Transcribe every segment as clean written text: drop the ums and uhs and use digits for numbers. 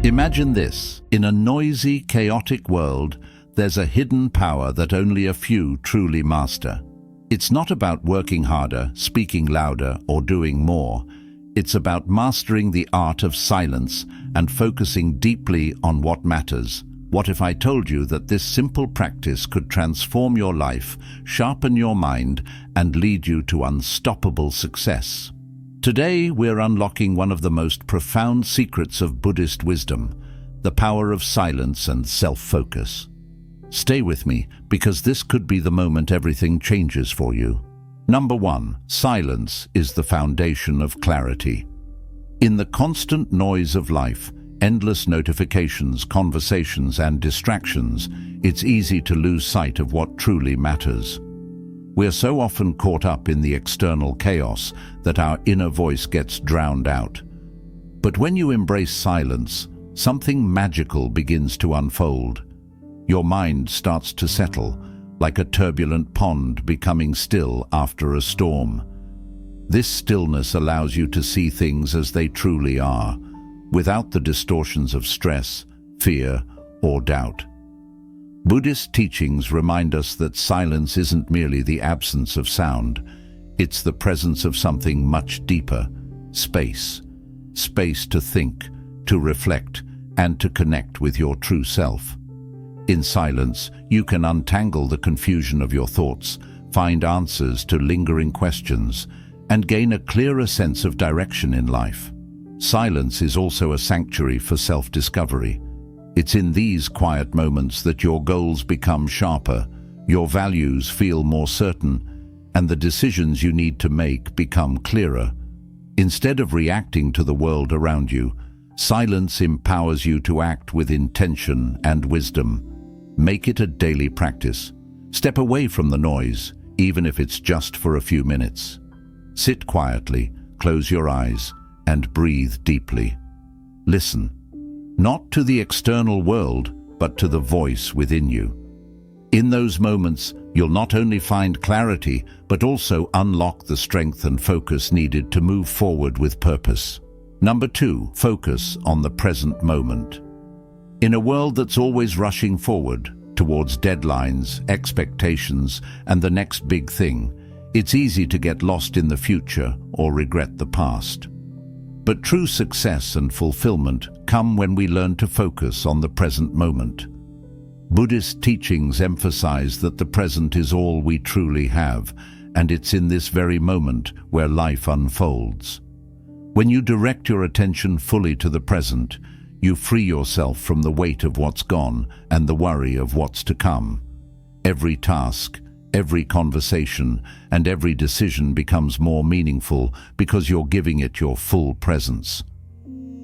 Imagine this. In a noisy, chaotic world, there's a hidden power that only a few truly master. It's not about working harder, speaking louder, or doing more. It's about mastering the art of silence and focusing deeply on what matters. What if I told you that this simple practice could transform your life, sharpen your mind, and lead you to unstoppable success? Today, we're unlocking one of the most profound secrets of Buddhist wisdom, the power of silence and self-focus. Stay with me, because this could be the moment everything changes for you. Number 1. Silence is the foundation of clarity. In the constant noise of life, endless notifications, conversations, and distractions, it's easy to lose sight of what truly matters. We're so often caught up in the external chaos that our inner voice gets drowned out. But when you embrace silence, something magical begins to unfold. Your mind starts to settle, like a turbulent pond becoming still after a storm. This stillness allows you to see things as they truly are, without the distortions of stress, fear, or doubt. Buddhist teachings remind us that silence isn't merely the absence of sound. It's the presence of something much deeper, space. Space to think, to reflect, and to connect with your true self. In silence, you can untangle the confusion of your thoughts, find answers to lingering questions, and gain a clearer sense of direction in life. Silence is also a sanctuary for self-discovery. It's in these quiet moments that your goals become sharper, your values feel more certain, and the decisions you need to make become clearer. Instead of reacting to the world around you, silence empowers you to act with intention and wisdom. Make it a daily practice. Step away from the noise, even if it's just for a few minutes. Sit quietly, close your eyes, and breathe deeply. Listen, not to the external world, but to the voice within you. In those moments, you'll not only find clarity, but also unlock the strength and focus needed to move forward with purpose. Number 2, focus on the present moment. In a world that's always rushing forward, towards deadlines, expectations, and the next big thing, it's easy to get lost in the future or regret the past. But true success and fulfillment come when we learn to focus on the present moment. Buddhist teachings emphasize that the present is all we truly have, and it's in this very moment where life unfolds. When you direct your attention fully to the present, you free yourself from the weight of what's gone and the worry of what's to come. Every task, every conversation, and every decision becomes more meaningful because you're giving it your full presence.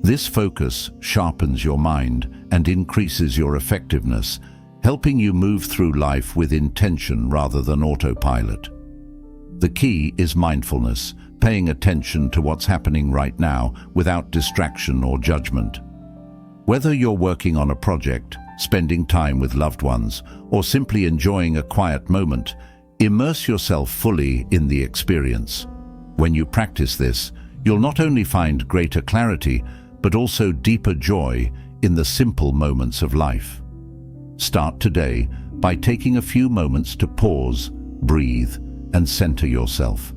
This focus sharpens your mind and increases your effectiveness, helping you move through life with intention rather than autopilot. The key is mindfulness, paying attention to what's happening right now without distraction or judgment. Whether you're working on a project, spending time with loved ones, or simply enjoying a quiet moment, immerse yourself fully in the experience. When you practice this, you'll not only find greater clarity, but also deeper joy in the simple moments of life. Start today by taking a few moments to pause, breathe, and center yourself.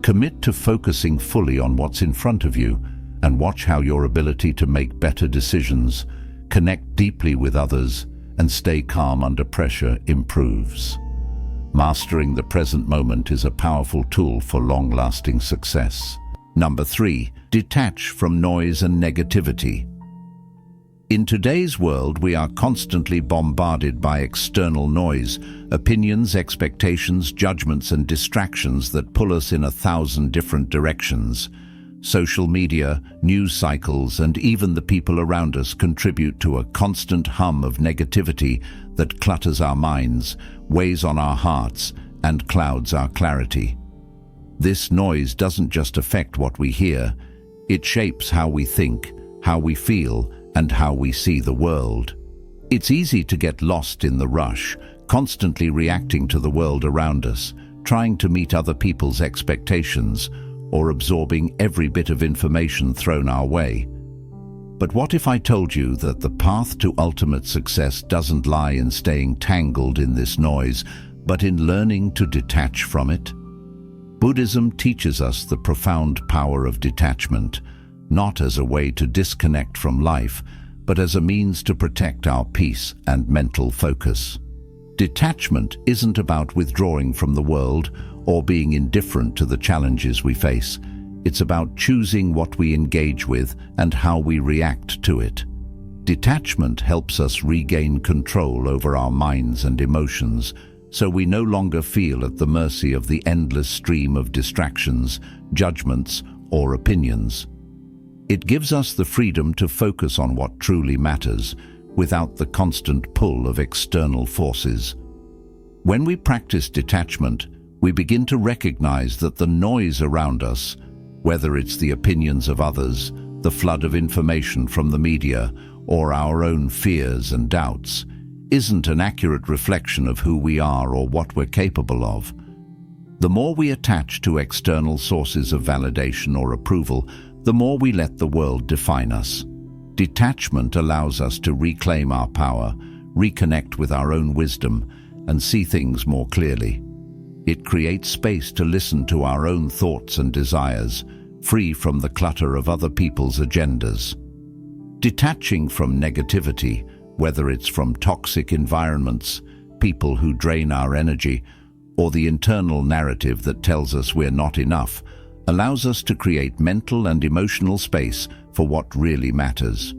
Commit to focusing fully on what's in front of you, and watch how your ability to make better decisions, connect deeply with others, and stay calm under pressure improves. Mastering the present moment is a powerful tool for long-lasting success. Number 3, detach from noise and negativity. In today's world, we are constantly bombarded by external noise, opinions, expectations, judgments, and distractions that pull us in 1,000 different directions. Social media, news cycles, and even the people around us contribute to a constant hum of negativity that clutters our minds, weighs on our hearts, and clouds our clarity. This noise doesn't just affect what we hear, it shapes how we think, how we feel, and how we see the world. It's easy to get lost in the rush, constantly reacting to the world around us, trying to meet other people's expectations, or absorbing every bit of information thrown our way. But what if I told you that the path to ultimate success doesn't lie in staying tangled in this noise, but in learning to detach from it? Buddhism teaches us the profound power of detachment, not as a way to disconnect from life, but as a means to protect our peace and mental focus. Detachment isn't about withdrawing from the world or being indifferent to the challenges we face. It's about choosing what we engage with and how we react to it. Detachment helps us regain control over our minds and emotions, so we no longer feel at the mercy of the endless stream of distractions, judgments, or opinions. It gives us the freedom to focus on what truly matters, without the constant pull of external forces. When we practice detachment, we begin to recognize that the noise around us, whether it's the opinions of others, the flood of information from the media, or our own fears and doubts, isn't an accurate reflection of who we are or what we're capable of. The more we attach to external sources of validation or approval, the more we let the world define us. Detachment allows us to reclaim our power, reconnect with our own wisdom, and see things more clearly. It creates space to listen to our own thoughts and desires, free from the clutter of other people's agendas. Detaching from negativity, whether it's from toxic environments, people who drain our energy, or the internal narrative that tells us we're not enough, allows us to create mental and emotional space for what really matters.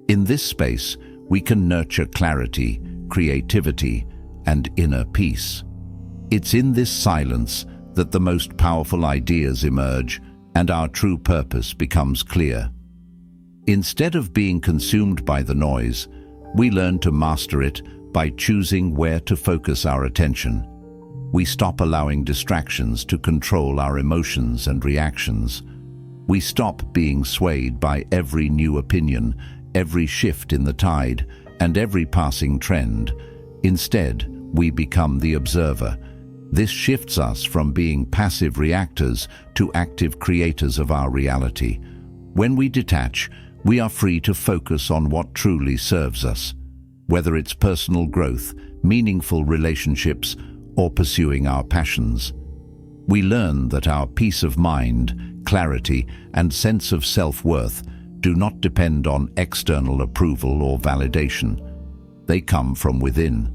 In this space, we can nurture clarity, creativity, and inner peace. It's in this silence that the most powerful ideas emerge and our true purpose becomes clear. Instead of being consumed by the noise, we learn to master it by choosing where to focus our attention. We stop allowing distractions to control our emotions and reactions. We stop being swayed by every new opinion, every shift in the tide, and every passing trend. Instead, we become the observer. This shifts us from being passive reactors to active creators of our reality. When we detach, we are free to focus on what truly serves us, whether it's personal growth, meaningful relationships, or pursuing our passions. We learn that our peace of mind, clarity, and sense of self-worth do not depend on external approval or validation. They come from within.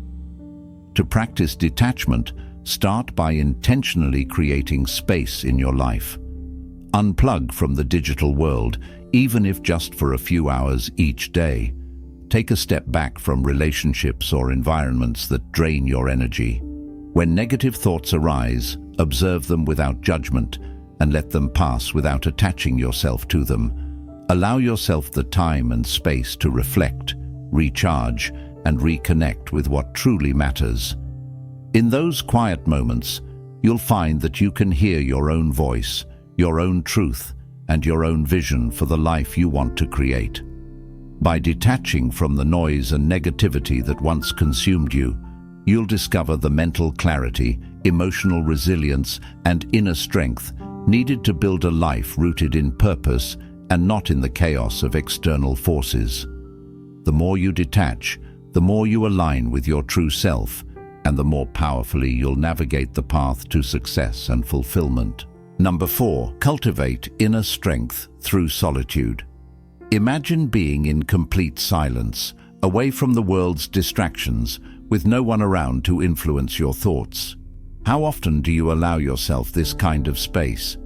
To practice detachment, start by intentionally creating space in your life. Unplug from the digital world, even if just for a few hours each day. Take a step back from relationships or environments that drain your energy. When negative thoughts arise, observe them without judgment and let them pass without attaching yourself to them. Allow yourself the time and space to reflect, recharge, and reconnect with what truly matters. In those quiet moments, you'll find that you can hear your own voice, your own truth, and your own vision for the life you want to create. By detaching from the noise and negativity that once consumed you, you'll discover the mental clarity, emotional resilience, and inner strength needed to build a life rooted in purpose and not in the chaos of external forces. The more you detach, the more you align with your true self, and the more powerfully you'll navigate the path to success and fulfillment. Number 4, cultivate inner strength through solitude. Imagine being in complete silence, away from the world's distractions, with no one around to influence your thoughts. How often do you allow yourself this kind of space?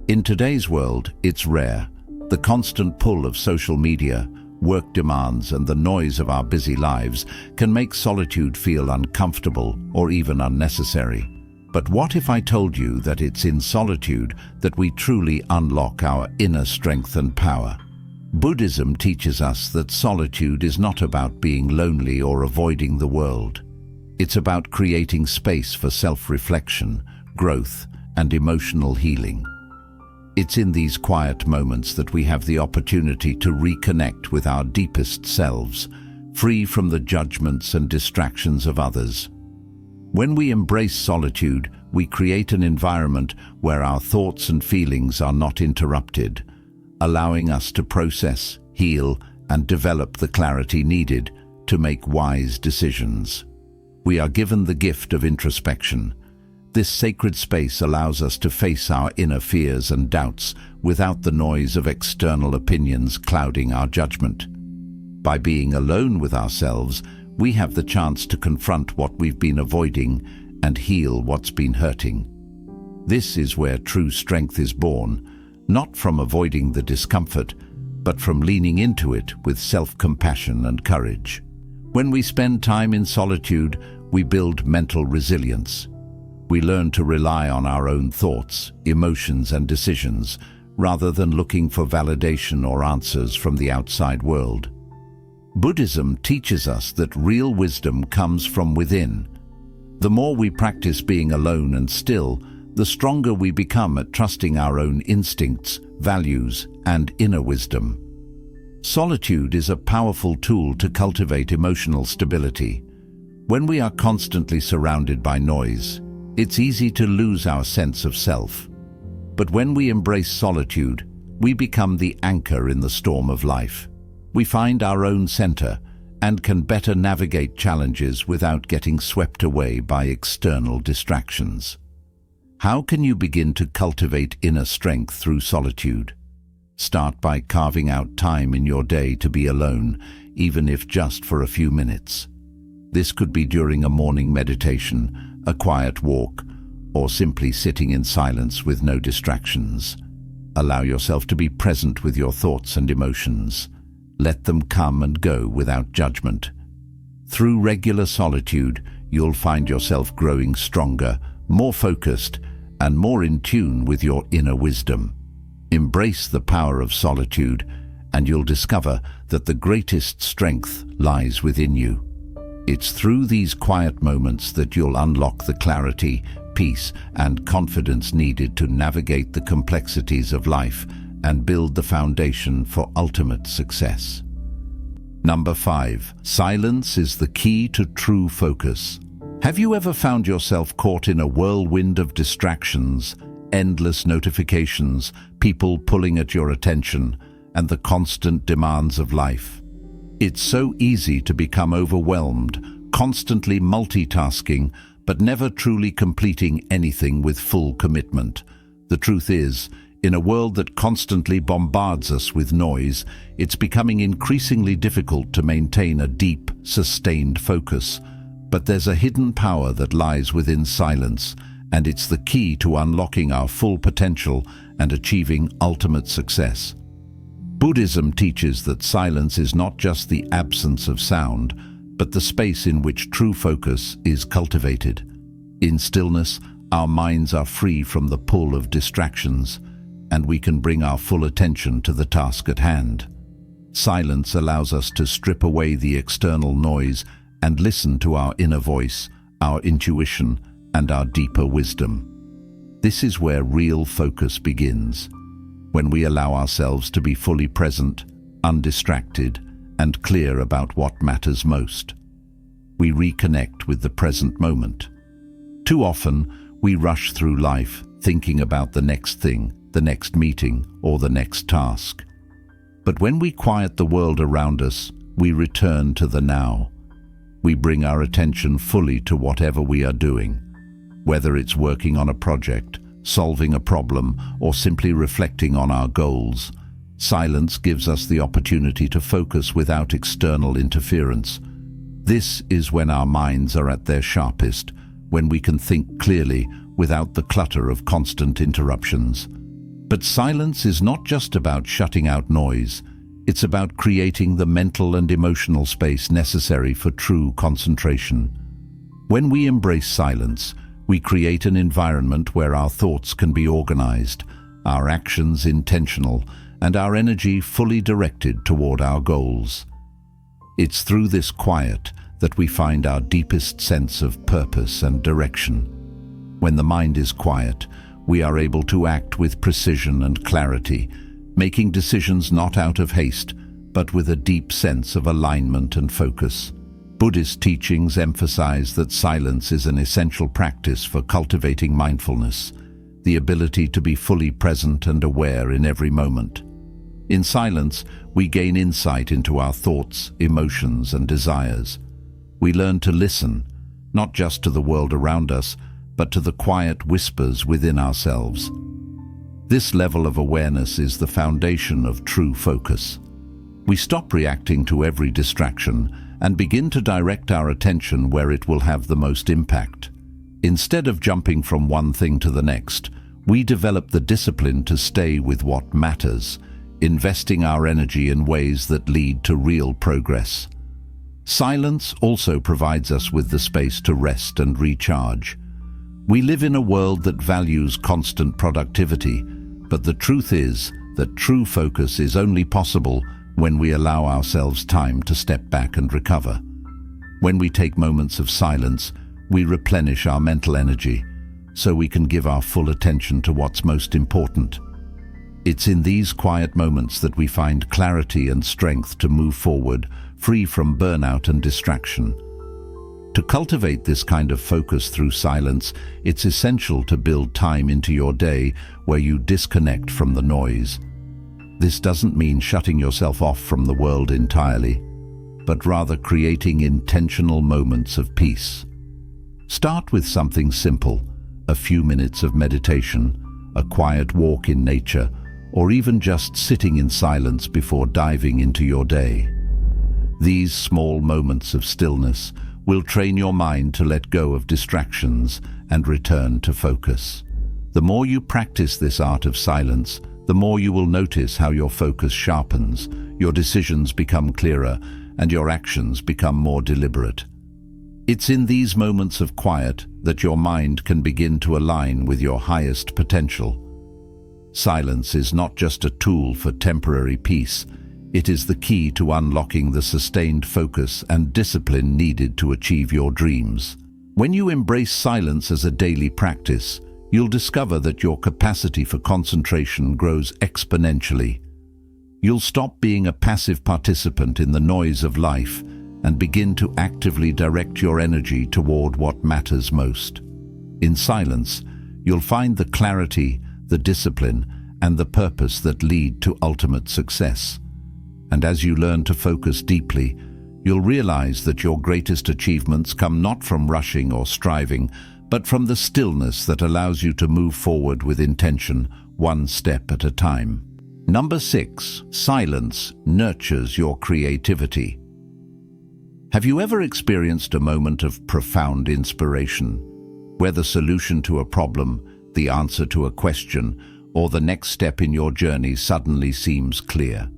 In today's world, it's rare. The constant pull of social media, work demands, and the noise of our busy lives can make solitude feel uncomfortable or even unnecessary. But what if I told you that it's in solitude that we truly unlock our inner strength and power? Buddhism teaches us that solitude is not about being lonely or avoiding the world. It's about creating space for self-reflection, growth, and emotional healing. It's in these quiet moments that we have the opportunity to reconnect with our deepest selves, free from the judgments and distractions of others. When we embrace solitude, we create an environment where our thoughts and feelings are not interrupted, allowing us to process, heal, and develop the clarity needed to make wise decisions. We are given the gift of introspection. This sacred space allows us to face our inner fears and doubts without the noise of external opinions clouding our judgment. By being alone with ourselves, we have the chance to confront what we've been avoiding and heal what's been hurting. This is where true strength is born, not from avoiding the discomfort, but from leaning into it with self-compassion and courage. When we spend time in solitude, we build mental resilience. We learn to rely on our own thoughts, emotions, and decisions, rather than looking for validation or answers from the outside world. Buddhism teaches us that real wisdom comes from within. The more we practice being alone and still, the stronger we become at trusting our own instincts, values, and inner wisdom. Solitude is a powerful tool to cultivate emotional stability. When we are constantly surrounded by noise, it's easy to lose our sense of self. But when we embrace solitude, we become the anchor in the storm of life. We find our own center and can better navigate challenges without getting swept away by external distractions. How can you begin to cultivate inner strength through solitude? Start by carving out time in your day to be alone, even if just for a few minutes. This could be during a morning meditation, a quiet walk, or simply sitting in silence with no distractions. Allow yourself to be present with your thoughts and emotions. Let them come and go without judgment. Through regular solitude, you'll find yourself growing stronger, more focused, and more in tune with your inner wisdom. Embrace the power of solitude, and you'll discover that the greatest strength lies within you. It's through these quiet moments that you'll unlock the clarity, peace, and confidence needed to navigate the complexities of life and build the foundation for ultimate success. Number 5. Silence is the key to true focus. Have you ever found yourself caught in a whirlwind of distractions, endless notifications, people pulling at your attention, and the constant demands of life? It's so easy to become overwhelmed, constantly multitasking, but never truly completing anything with full commitment. The truth is, in a world that constantly bombards us with noise, it's becoming increasingly difficult to maintain a deep, sustained focus. But there's a hidden power that lies within silence, and it's the key to unlocking our full potential and achieving ultimate success. Buddhism teaches that silence is not just the absence of sound, but the space in which true focus is cultivated. In stillness, our minds are free from the pull of distractions, and we can bring our full attention to the task at hand. Silence allows us to strip away the external noise and listen to our inner voice, our intuition, and our deeper wisdom. This is where real focus begins, when we allow ourselves to be fully present, undistracted, and clear about what matters most. We reconnect with the present moment. Too often, we rush through life thinking about the next thing, the next meeting, or the next task. But when we quiet the world around us, we return to the now. We bring our attention fully to whatever we are doing, whether it's working on a project, solving a problem, or simply reflecting on our goals. Silence gives us the opportunity to focus without external interference. This is when our minds are at their sharpest, when we can think clearly without the clutter of constant interruptions. But silence is not just about shutting out noise. It's about creating the mental and emotional space necessary for true concentration. When we embrace silence, we create an environment where our thoughts can be organized, our actions intentional, and our energy fully directed toward our goals. It's through this quiet that we find our deepest sense of purpose and direction. When the mind is quiet, we are able to act with precision and clarity, making decisions not out of haste, but with a deep sense of alignment and focus. Buddhist teachings emphasize that silence is an essential practice for cultivating mindfulness, the ability to be fully present and aware in every moment. In silence, we gain insight into our thoughts, emotions, and desires. We learn to listen, not just to the world around us, but to the quiet whispers within ourselves. This level of awareness is the foundation of true focus. We stop reacting to every distraction and begin to direct our attention where it will have the most impact. Instead of jumping from one thing to the next, we develop the discipline to stay with what matters, investing our energy in ways that lead to real progress. Silence also provides us with the space to rest and recharge. We live in a world that values constant productivity, but the truth is that true focus is only possible when we allow ourselves time to step back and recover. When we take moments of silence, we replenish our mental energy, so we can give our full attention to what's most important. It's in these quiet moments that we find clarity and strength to move forward, free from burnout and distraction. To cultivate this kind of focus through silence, it's essential to build time into your day where you disconnect from the noise. This doesn't mean shutting yourself off from the world entirely, but rather creating intentional moments of peace. Start with something simple, a few minutes of meditation, a quiet walk in nature, or even just sitting in silence before diving into your day. These small moments of stillness will train your mind to let go of distractions and return to focus. The more you practice this art of silence, the more you will notice how your focus sharpens, your decisions become clearer, and your actions become more deliberate. It's in these moments of quiet that your mind can begin to align with your highest potential. Silence is not just a tool for temporary peace, it is the key to unlocking the sustained focus and discipline needed to achieve your dreams. When you embrace silence as a daily practice, you'll discover that your capacity for concentration grows exponentially. You'll stop being a passive participant in the noise of life and begin to actively direct your energy toward what matters most. In silence, you'll find the clarity, the discipline, and the purpose that lead to ultimate success. And as you learn to focus deeply, you'll realize that your greatest achievements come not from rushing or striving, but from the stillness that allows you to move forward with intention, one step at a time. Number 6, silence nurtures your creativity. Have you ever experienced a moment of profound inspiration, where the solution to a problem, the answer to a question, or the next step in your journey suddenly seems clear?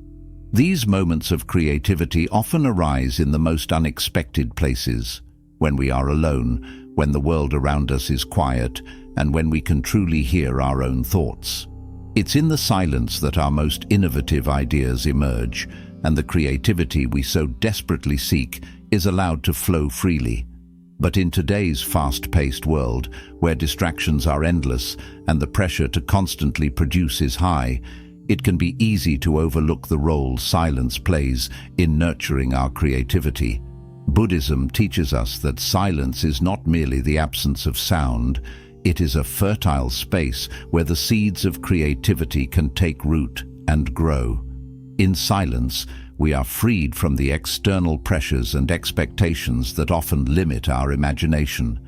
These moments of creativity often arise in the most unexpected places, when we are alone, when the world around us is quiet, and when we can truly hear our own thoughts. It's in the silence that our most innovative ideas emerge, and the creativity we so desperately seek is allowed to flow freely. But in today's fast-paced world, where distractions are endless and the pressure to constantly produce is high, it can be easy to overlook the role silence plays in nurturing our creativity. Buddhism teaches us that silence is not merely the absence of sound, it is a fertile space where the seeds of creativity can take root and grow. In silence, we are freed from the external pressures and expectations that often limit our imagination.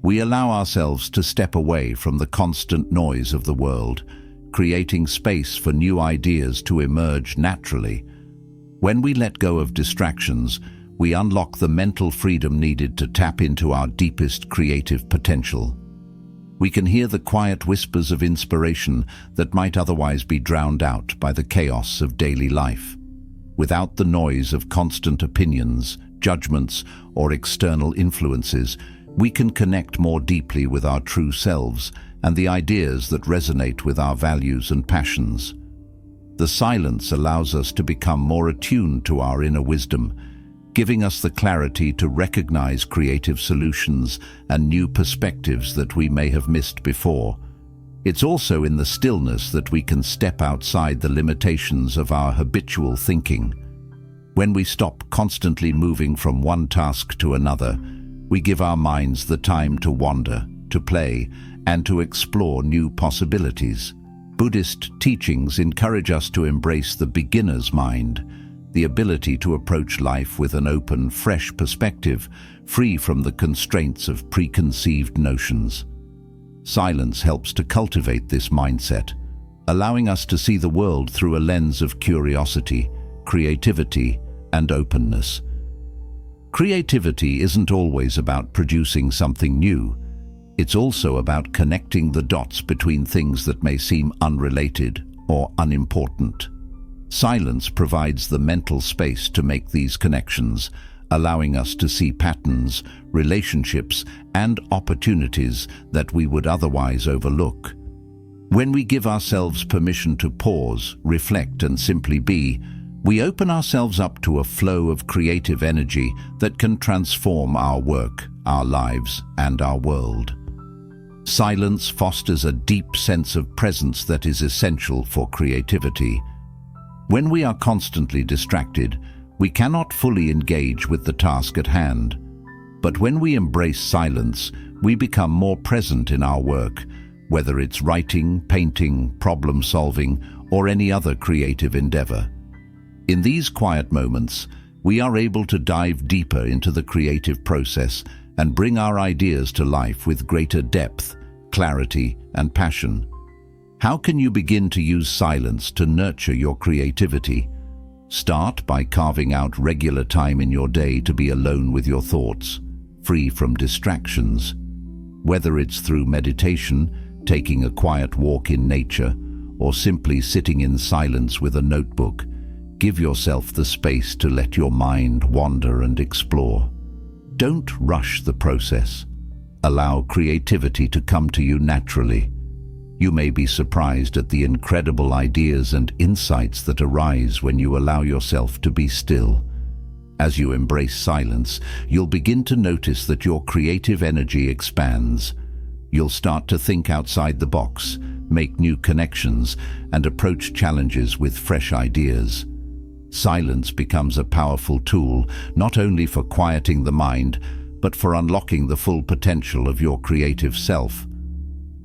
We allow ourselves to step away from the constant noise of the world, creating space for new ideas to emerge naturally. When we let go of distractions, we unlock the mental freedom needed to tap into our deepest creative potential. We can hear the quiet whispers of inspiration that might otherwise be drowned out by the chaos of daily life. Without the noise of constant opinions, judgments, or external influences, we can connect more deeply with our true selves and the ideas that resonate with our values and passions. The silence allows us to become more attuned to our inner wisdom, giving us the clarity to recognize creative solutions and new perspectives that we may have missed before. It's also in the stillness that we can step outside the limitations of our habitual thinking. When we stop constantly moving from one task to another, we give our minds the time to wander, to play, and to explore new possibilities. Buddhist teachings encourage us to embrace the beginner's mind, the ability to approach life with an open, fresh perspective, free from the constraints of preconceived notions. Silence helps to cultivate this mindset, allowing us to see the world through a lens of curiosity, creativity, and openness. Creativity isn't always about producing something new. It's also about connecting the dots between things that may seem unrelated or unimportant. Silence provides the mental space to make these connections, allowing us to see patterns, relationships, and opportunities that we would otherwise overlook. When we give ourselves permission to pause, reflect, and simply be, we open ourselves up to a flow of creative energy that can transform our work, our lives, and our world. Silence fosters a deep sense of presence that is essential for creativity. When we are constantly distracted, we cannot fully engage with the task at hand. But when we embrace silence, we become more present in our work, whether it's writing, painting, problem-solving, or any other creative endeavor. In these quiet moments, we are able to dive deeper into the creative process and bring our ideas to life with greater depth, clarity, and passion. How can you begin to use silence to nurture your creativity? Start by carving out regular time in your day to be alone with your thoughts, free from distractions. Whether it's through meditation, taking a quiet walk in nature, or simply sitting in silence with a notebook, give yourself the space to let your mind wander and explore. Don't rush the process. Allow creativity to come to you naturally. You may be surprised at the incredible ideas and insights that arise when you allow yourself to be still. As you embrace silence, you'll begin to notice that your creative energy expands. You'll start to think outside the box, make new connections, and approach challenges with fresh ideas. Silence becomes a powerful tool, not only for quieting the mind, but for unlocking the full potential of your creative self.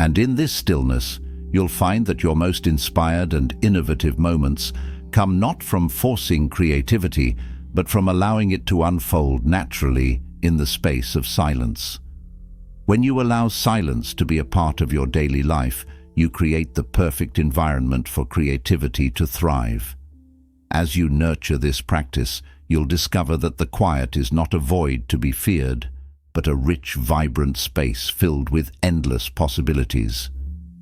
And in this stillness, you'll find that your most inspired and innovative moments come not from forcing creativity, but from allowing it to unfold naturally in the space of silence. When you allow silence to be a part of your daily life, you create the perfect environment for creativity to thrive. As you nurture this practice, you'll discover that the quiet is not a void to be feared, but a rich, vibrant space filled with endless possibilities.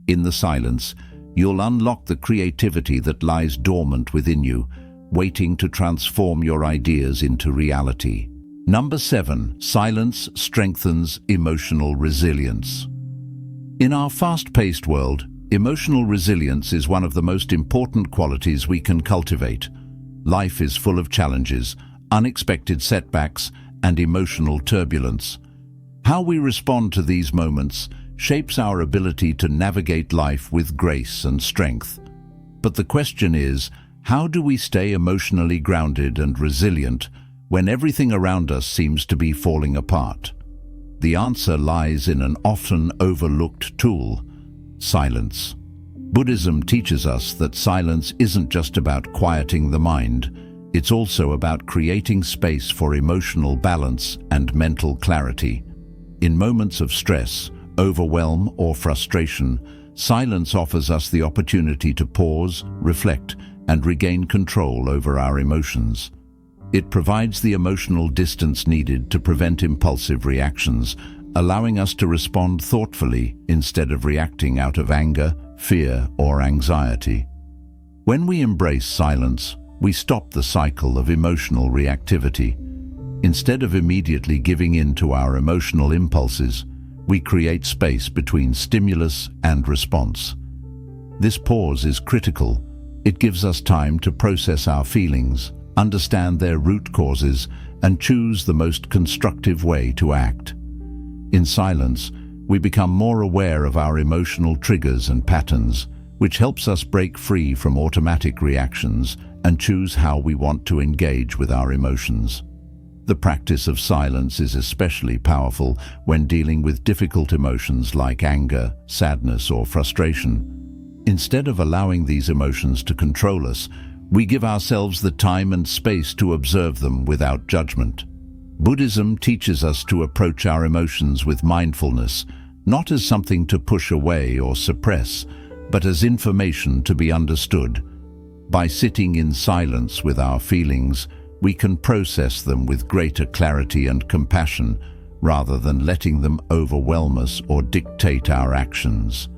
In the silence, you'll unlock the creativity that lies dormant within you, waiting to transform your ideas into reality. Number 7. Silence strengthens emotional resilience. In our fast-paced world, emotional resilience is one of the most important qualities we can cultivate. Life is full of challenges, unexpected setbacks, and emotional turbulence. How we respond to these moments shapes our ability to navigate life with grace and strength. But the question is, how do we stay emotionally grounded and resilient when everything around us seems to be falling apart? The answer lies in an often overlooked tool: silence. Buddhism teaches us that silence isn't just about quieting the mind, it's also about creating space for emotional balance and mental clarity. In moments of stress, overwhelm, or frustration, silence offers us the opportunity to pause, reflect, and regain control over our emotions. It provides the emotional distance needed to prevent impulsive reactions, allowing us to respond thoughtfully instead of reacting out of anger, fear, or anxiety. When we embrace silence, we stop the cycle of emotional reactivity. Instead of immediately giving in to our emotional impulses, we create space between stimulus and response. This pause is critical. It gives us time to process our feelings, understand their root causes, and choose the most constructive way to act. In silence, we become more aware of our emotional triggers and patterns, which helps us break free from automatic reactions and choose how we want to engage with our emotions. The practice of silence is especially powerful when dealing with difficult emotions like anger, sadness, or frustration. Instead of allowing these emotions to control us, we give ourselves the time and space to observe them without judgment. Buddhism teaches us to approach our emotions with mindfulness, not as something to push away or suppress, but as information to be understood. By sitting in silence with our feelings, we can process them with greater clarity and compassion, rather than letting them overwhelm us or dictate our actions.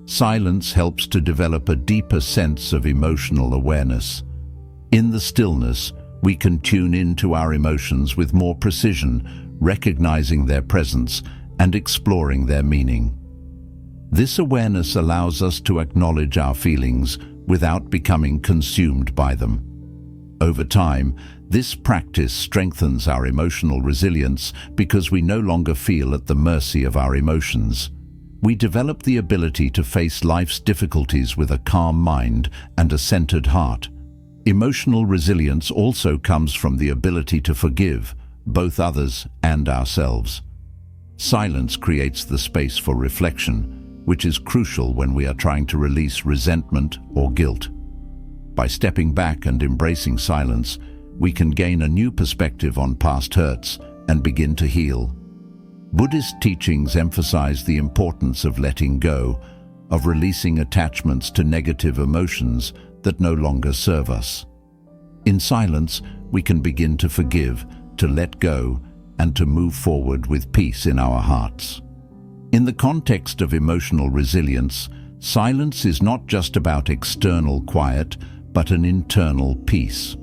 Silence helps to develop a deeper sense of emotional awareness. In the stillness, we can tune into our emotions with more precision, recognizing their presence and exploring their meaning. This awareness allows us to acknowledge our feelings without becoming consumed by them. Over time, this practice strengthens our emotional resilience because we no longer feel at the mercy of our emotions. We develop the ability to face life's difficulties with a calm mind and a centered heart. Emotional resilience also comes from the ability to forgive both others and ourselves. Silence creates the space for reflection, which is crucial when we are trying to release resentment or guilt. By stepping back and embracing silence, we can gain a new perspective on past hurts and begin to heal. Buddhist teachings emphasize the importance of letting go, of releasing attachments to negative emotions that no longer serve us. In silence, we can begin to forgive, to let go, and to move forward with peace in our hearts. In the context of emotional resilience, silence is not just about external quiet, but an internal peace.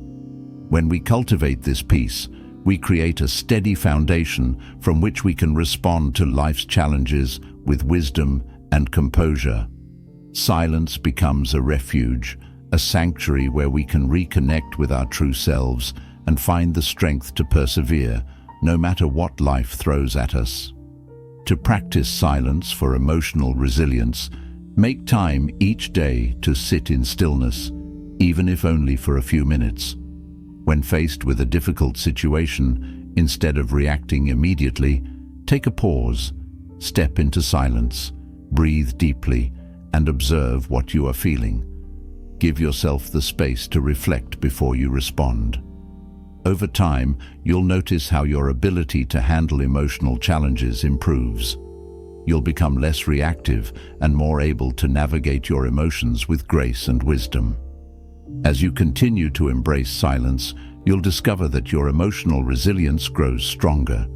When we cultivate this peace, we create a steady foundation from which we can respond to life's challenges with wisdom and composure. Silence becomes a refuge, a sanctuary where we can reconnect with our true selves and find the strength to persevere, no matter what life throws at us. To practice silence for emotional resilience, make time each day to sit in stillness, even if only for a few minutes. When faced with a difficult situation, instead of reacting immediately, take a pause, step into silence, breathe deeply, and observe what you are feeling. Give yourself the space to reflect before you respond. Over time, you'll notice how your ability to handle emotional challenges improves. You'll become less reactive and more able to navigate your emotions with grace and wisdom. As you continue to embrace silence, you'll discover that your emotional resilience grows stronger.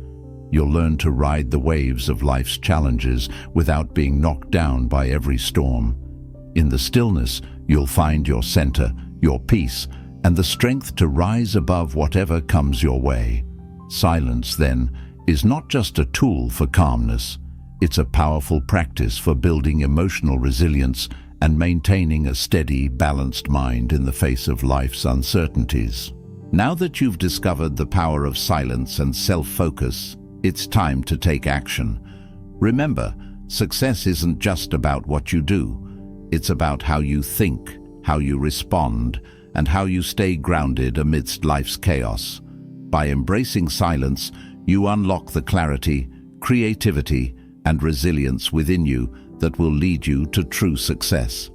You'll learn to ride the waves of life's challenges without being knocked down by every storm. In the stillness, you'll find your center, your peace, and the strength to rise above whatever comes your way. Silence, then, is not just a tool for calmness. It's a powerful practice for building emotional resilience and maintaining a steady, balanced mind in the face of life's uncertainties. Now that you've discovered the power of silence and self-focus, it's time to take action. Remember, success isn't just about what you do. It's about how you think, how you respond, and how you stay grounded amidst life's chaos. By embracing silence, you unlock the clarity, creativity, and resilience within you that will lead you to true success.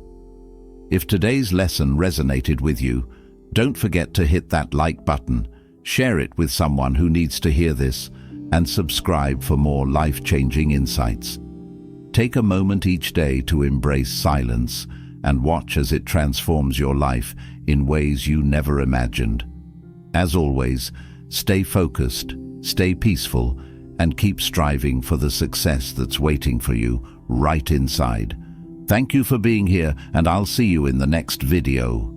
If today's lesson resonated with you, don't forget to hit that like button, share it with someone who needs to hear this, and subscribe for more life-changing insights. Take a moment each day to embrace silence and watch as it transforms your life in ways you never imagined. As always, stay focused, stay peaceful, and keep striving for the success that's waiting for you right inside. Thank you for being here, and I'll see you in the next video.